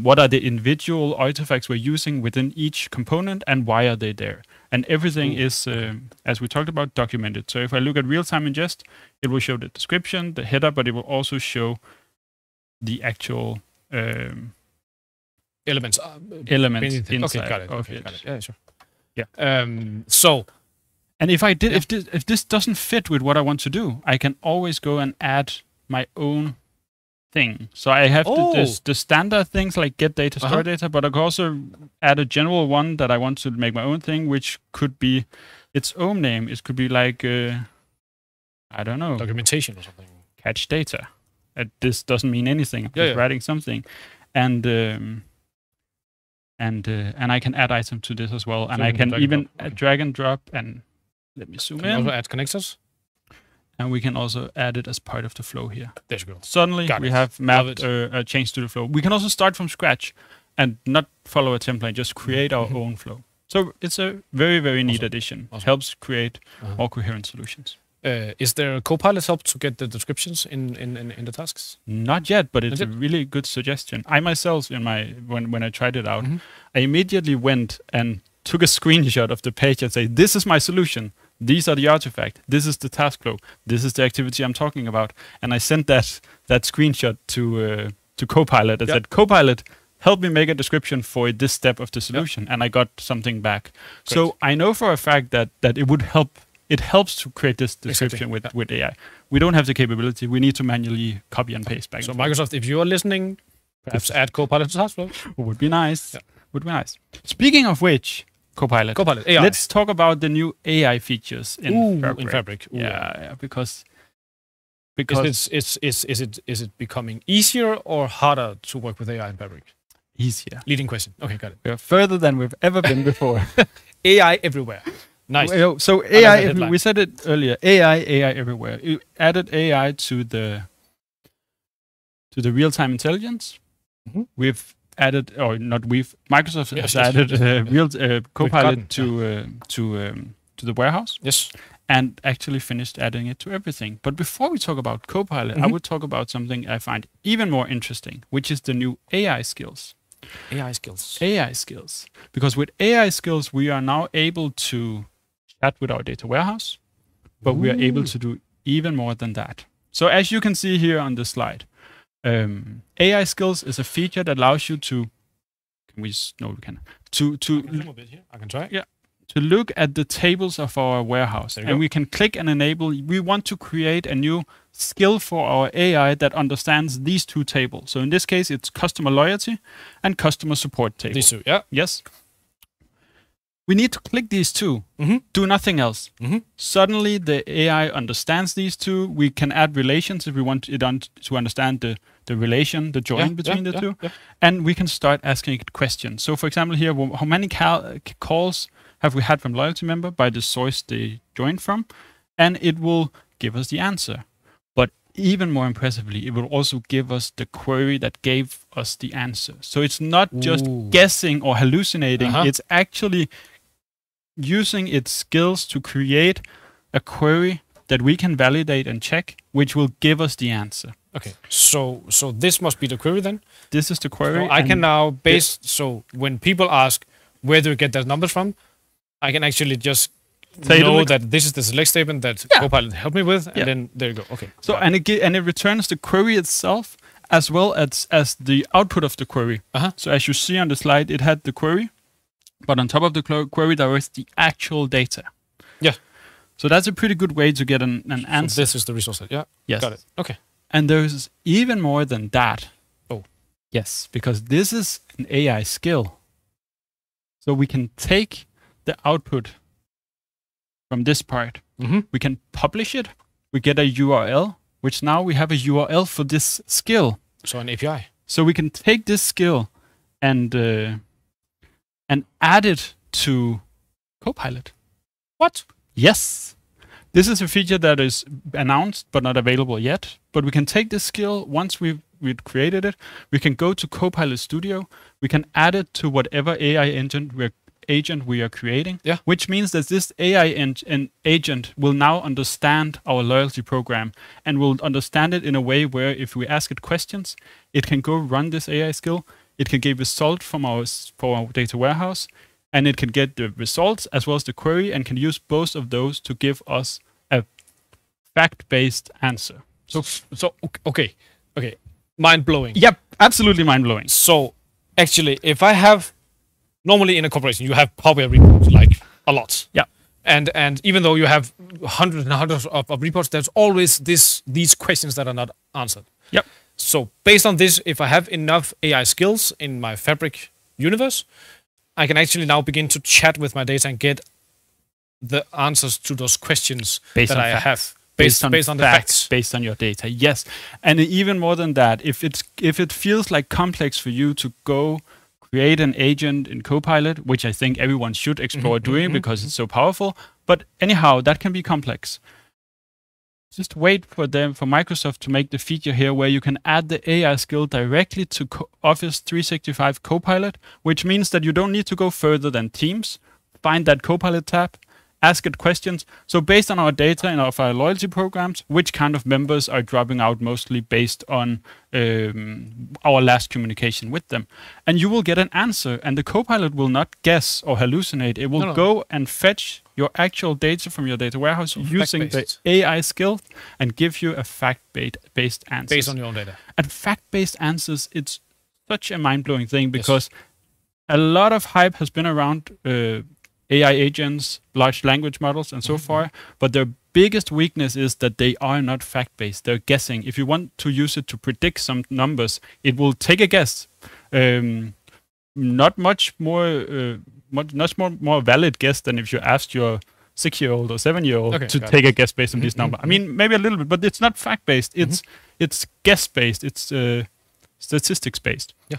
what are the individual artifacts we're using within each component, and why are they there. And everything is, as we talked about, documented. So if I look at real-time ingest, it will show the description, the header, but it will also show the actual elements inside. Okay, got it. Okay, got it. Yeah, sure. Yeah. So, and if this doesn't fit with what I want to do, I can always go and add my own thing. So I have the standard things like get data, store data, but I can also add a general one that I want to make my own thing, which could be its own name. It could be like I don't know, documentation or something. Catch data. This doesn't mean anything. I'm just writing something, and I can add items to this as well, and I can even drag and drop. And let me zoom in. Also add connectors, and we can also add it as part of the flow here. There you go. Suddenly we have mapped a change to the flow. We can also start from scratch and not follow a template, just create our own flow. So it's a very, very neat addition. It helps create more coherent solutions. Is there a Copilot help to get the descriptions in the tasks? Not yet, but it's a really good suggestion. I myself, when I tried it out, I immediately went and took a screenshot of the page and said, "This is my solution. These are the artifact. This is the task flow. This is the activity I'm talking about." And I sent that screenshot to Copilot and said, "Copilot, help me make a description for this step of the solution." And I got something back. Great. So I know for a fact that it would help. It helps to create this description with AI. We don't have the capability. We need to manually copy and paste back. So Microsoft, if you are listening, perhaps add Copilot to TaskFlow. Would be nice. Yeah. Would be nice. Speaking of which, Copilot AI. Let's talk about the new AI features in Fabric. Yeah, because is it becoming easier or harder to work with AI in Fabric? Easier. Leading question. Okay, got it. We are further than we've ever been before. AI everywhere. Nice. So AI, we said it earlier. AI everywhere. You added AI to the real-time intelligence. We've added, or not we've. Microsoft has added Copilot to the warehouse. Yes. And actually finished adding it to everything. But before we talk about Copilot, I would talk about something I find even more interesting, which is the new AI skills. AI skills. AI skills. Because with AI skills, we are now able to chat with our data warehouse, but we are able to do even more than that. So as you can see here on the slide, AI skills is a feature that allows you to, I can try. Yeah. To look at the tables of our warehouse, and we can click and enable. We want to create a new skill for our AI that understands these two tables. So in this case, it's customer loyalty and customer support table. These two, yeah. Yes. We need to click these two, do nothing else. Suddenly the AI understands these two. We can add relations if we want it to understand the relation, the join between the two. Yeah. And we can start asking it questions. So for example here, how many calls have we had from loyalty member by the source they joined from? And it will give us the answer. But even more impressively, it will also give us the query that gave us the answer. So it's not just guessing or hallucinating. It's actually using its skills to create a query that we can validate and check, which will give us the answer. Okay, so this must be the query then? This is the query. So I can now so when people ask where do you get those numbers from, I can actually just know that this is the select statement that Copilot helped me with, and then there you go. Okay. So and it returns the query itself as well as the output of the query. Uh-huh. So as you see on the slide, it had the query, but on top of the query there was the actual data. Yeah. So that's a pretty good way to get an answer. So this is the resource set. Yeah. Yes. Got it. Okay. And there's even more than that. Oh. Yes, because this is an AI skill. So we can take the output from this part. Mm-hmm. We can publish it. We get a URL, which now we have a URL for this skill. So an API. So we can take this skill and add it to Copilot. What? Yes. This is a feature that is announced but not available yet. But we can take this skill once we've created it. We can go to Copilot Studio. We can add it to whatever AI agent we are creating. Yeah. Which means that this AI agent will now understand our loyalty program and will understand it in a way where if we ask it questions, it can go run this AI skill. It can give result from our data warehouse, and it can get the results as well as the query, and can use both of those to give us a fact-based answer. So okay, mind blowing. Yep, absolutely mind blowing. So actually, if I have normally in a corporation, you have Power BI reports like a lot. Yeah. And even though you have hundreds and hundreds of reports, there's always these questions that are not answered. Yep. So based on this, if I have enough AI skills in my Fabric universe, I can actually now begin to chat with my data and get the answers to those questions based that on I facts. have. Based on the facts. Based on your data, yes. And even more than that, if it feels like complex for you to go create an agent in Copilot, which I think everyone should explore doing because it's so powerful. But anyhow, that can be complex. Just wait for Microsoft to make the feature here where you can add the AI skill directly to Office 365 Copilot, which means that you don't need to go further than Teams. Find that Copilot tab, ask it questions. So based on our data and of our loyalty programs, which kind of members are dropping out mostly based on our last communication with them. And you will get an answer, and the Copilot will not guess or hallucinate. It will go and fetch your actual data from your data warehouse using the AI skill and give you a fact-based answer. Based on your own data. And fact-based answers, it's such a mind-blowing thing because a lot of hype has been around AI agents, large language models, and so far. But their biggest weakness is that they are not fact-based. They're guessing. If you want to use it to predict some numbers, it will take a guess. Not much more valid guess than if you asked your 6-year-old or 7-year-old to take a guess based on this number. I mean, maybe a little bit, but it's not fact-based. It's guess-based. It's statistics-based. Yeah.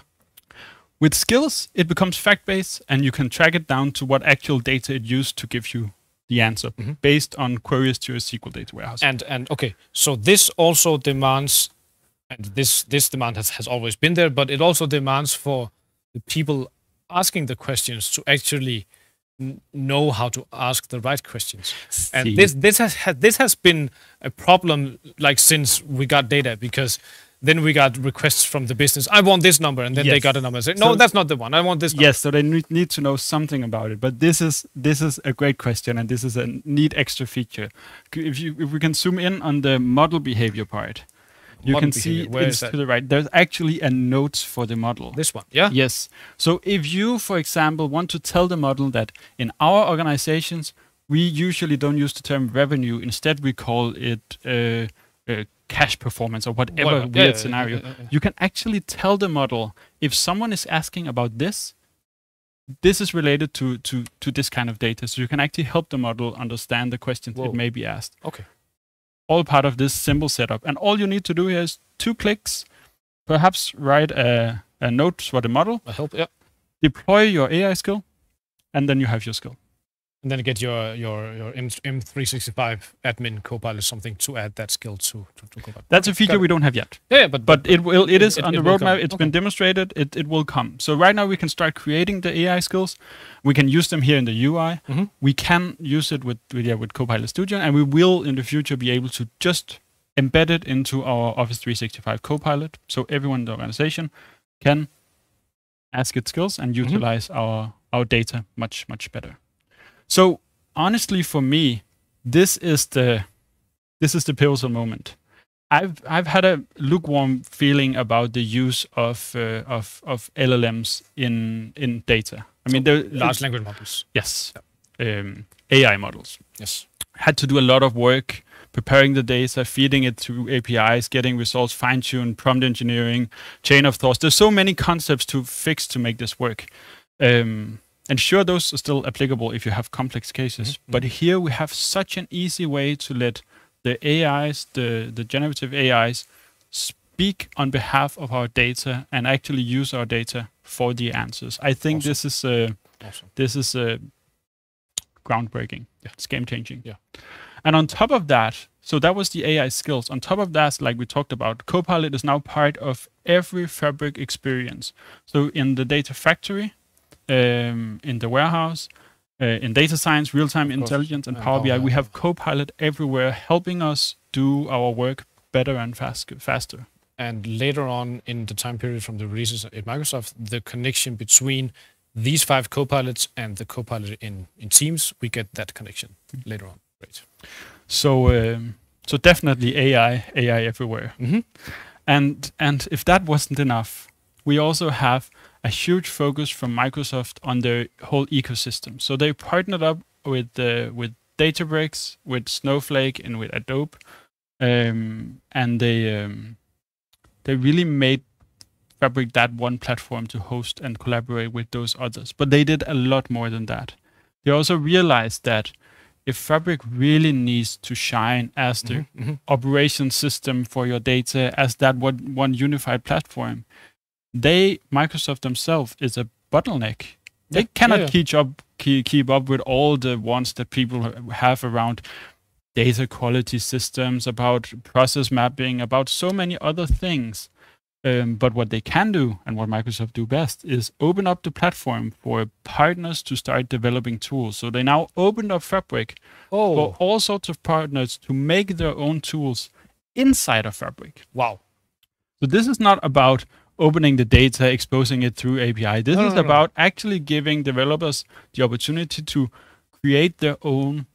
With skills, it becomes fact-based, and you can track it down to what actual data it used to give you the answer based on queries to a SQL data warehouse. And okay, so this also demands, and this demand has always been there, but it also demands for the people asking the questions to actually know how to ask the right questions. And this has been a problem like since we got data, because then we got requests from the business. I want this number, and then they got a number and say, no, that's not the one. I want this number. Yes, so they need to know something about it. But this is a great question, and this is a neat extra feature. If we can zoom in on the model behavior part, you can see it's to the right. There's actually a notes for the model. This one, yeah? Yes. So if you, for example, want to tell the model that in our organizations, we usually don't use the term revenue. Instead, we call it cash performance or whatever weird scenario. You can actually tell the model if someone is asking about this is related to this kind of data. So you can actually help the model understand the questions it may be asked. Okay. All part of this simple setup. And all you need to do here is 2 clicks, perhaps write a note for the model, deploy your AI skill, and then you have your skill. And then get your M365 admin Copilot something to add that skill to Copilot. That's a feature we don't have yet. Yeah, but it is on the roadmap. It's been demonstrated. It will come. So right now we can start creating the AI skills. We can use them here in the UI. We can use it with Copilot Studio, and we will in the future be able to just embed it into our Office 365 Copilot, so everyone in the organization can ask its skills and utilize our data much better. So honestly, for me, this is the pivotal moment. I've had a lukewarm feeling about the use of LLMs in data. I mean, large language models. Yes, AI models. Yes, had to do a lot of work preparing the data, feeding it through APIs, getting results, fine-tuned, prompt engineering, chain of thoughts. There's so many concepts to fix to make this work. And sure, those are still applicable if you have complex cases. But here we have such an easy way to let the AIs, the generative AIs, speak on behalf of our data and actually use our data for the answers. I think this is groundbreaking. Yeah. It's game-changing. Yeah. And on top of that, so that was the AI skills. On top of that, like we talked about, Copilot is now part of every Fabric experience. So in the data factory, in the warehouse, in data science, real-time intelligence, and Power BI, we have Copilot everywhere helping us do our work better and faster. And later on in the time period from the releases at Microsoft, the connection between these 5 Copilots and the Copilot in Teams, we get that connection later on. Great. So definitely AI everywhere. And if that wasn't enough, we also have a huge focus from Microsoft on their whole ecosystem. So they partnered up with Databricks, with Snowflake, and with Adobe, and they really made Fabric that one platform to host and collaborate with those others. But they did a lot more than that. They also realized that if Fabric really needs to shine as the operation system for your data, as that one unified platform, Microsoft themselves is a bottleneck. They cannot keep up with all the wants that people have around data quality systems, about process mapping, about so many other things. But what they can do, and what Microsoft do best, is open up the platform for partners to start developing tools. So they now opened up Fabric for all sorts of partners to make their own tools inside of Fabric. Wow. So this is not about opening the data, exposing it through API. This is about actually giving developers the opportunity to create their own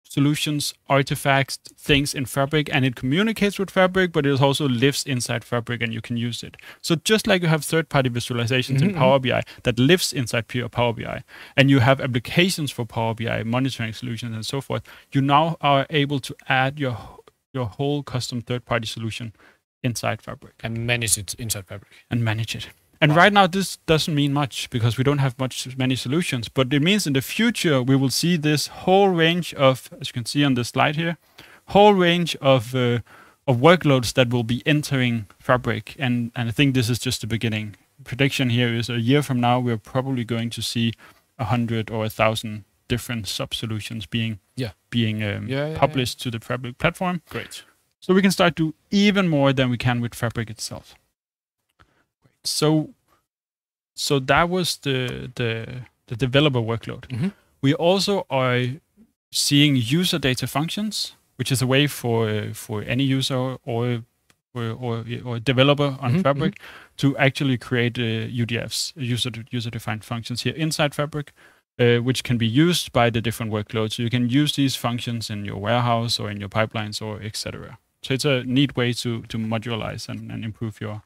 solutions, artifacts, things in Fabric, and it communicates with Fabric, but it also lives inside Fabric and you can use it. So just like you have third-party visualizations in Power BI that lives inside pure Power BI, and you have applications for Power BI, monitoring solutions and so forth, you now are able to add your whole custom third-party solution inside Fabric. And manage it inside Fabric. And manage it. And right now, this doesn't mean much because we don't have many solutions. But it means in the future, we will see this whole range of, as you can see on the slide here, whole range of workloads that will be entering Fabric. And I think this is just the beginning. Prediction here is a year from now, we're probably going to see 100 or 1,000 different sub-solutions being published to the Fabric platform. Great. So we can start to do even more than we can with Fabric itself. So that was the developer workload. We also are seeing user data functions, which is a way for any user or developer on Fabric to actually create UDFs, user-defined functions here inside Fabric, which can be used by the different workloads. So you can use these functions in your warehouse or in your pipelines or etc. So it's a neat way to modularize and improve your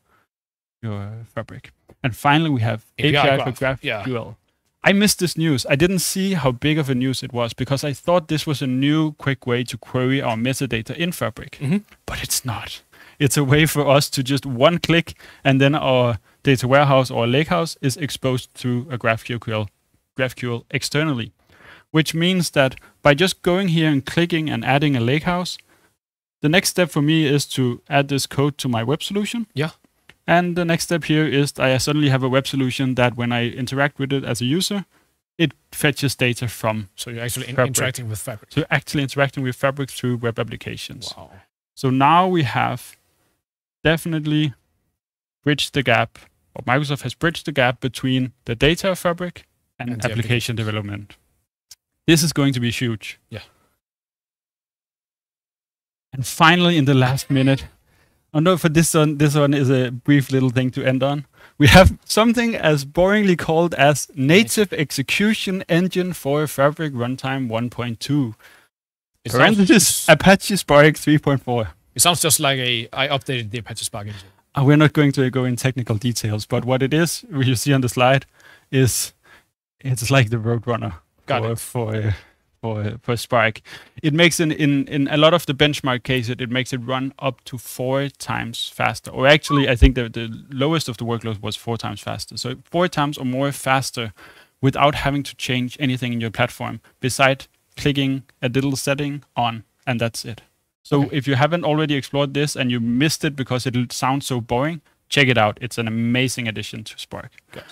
Fabric. And finally, we have API for GraphQL. I missed this news. I didn't see how big of a news it was because I thought this was a new, quick way to query our metadata in Fabric. But it's not. It's a way for us to just one click and then our data warehouse or lakehouse is exposed through a GraphQL externally, which means that by just going here and clicking and adding a lakehouse, the next step for me is to add this code to my web solution. And the next step here is I suddenly have a web solution that when I interact with it as a user, it fetches data from. So you're actually interacting with Fabric. So you're actually interacting with Fabric through web applications. Wow. So now we have definitely bridged the gap, or Microsoft has bridged the gap between the data of Fabric and application development. This is going to be huge. And finally, in the last minute, for this one is a brief little thing to end on. We have something as boringly called as Native Execution Engine for Fabric Runtime 1.2. Parenthesis, Apache Spark 3.4. It sounds just like I updated the Apache Spark engine. We're not going to go in technical details, but what it is, what you see on the slide, is it's like the Roadrunner for Spark. It makes in a lot of the benchmark cases, it makes it run up to 4 times faster. Or actually, I think the lowest of the workloads was 4 times faster. So 4 times or more faster without having to change anything in your platform, besides clicking a little setting on, and that's it. So if you haven't already explored this and you missed it because it sounds so boring, check it out. It's an amazing addition to Spark. Good.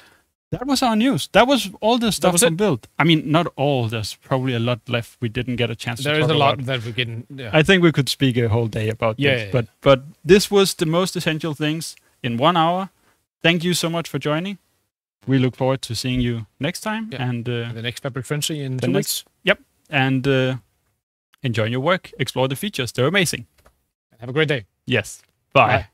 That was our news. That was all the stuff from Build. I mean, not all. There's probably a lot left we didn't get a chance to talk about. There is a lot that we can... Yeah. I think we could speak a whole day about this. But this was the most essential things in 1 hour. Thank you so much for joining. We look forward to seeing you next time. Yeah. And the next Fabric Frenzy in 2 weeks. Yep. And enjoy your work. Explore the features. They're amazing. Have a great day. Yes. Bye. Bye.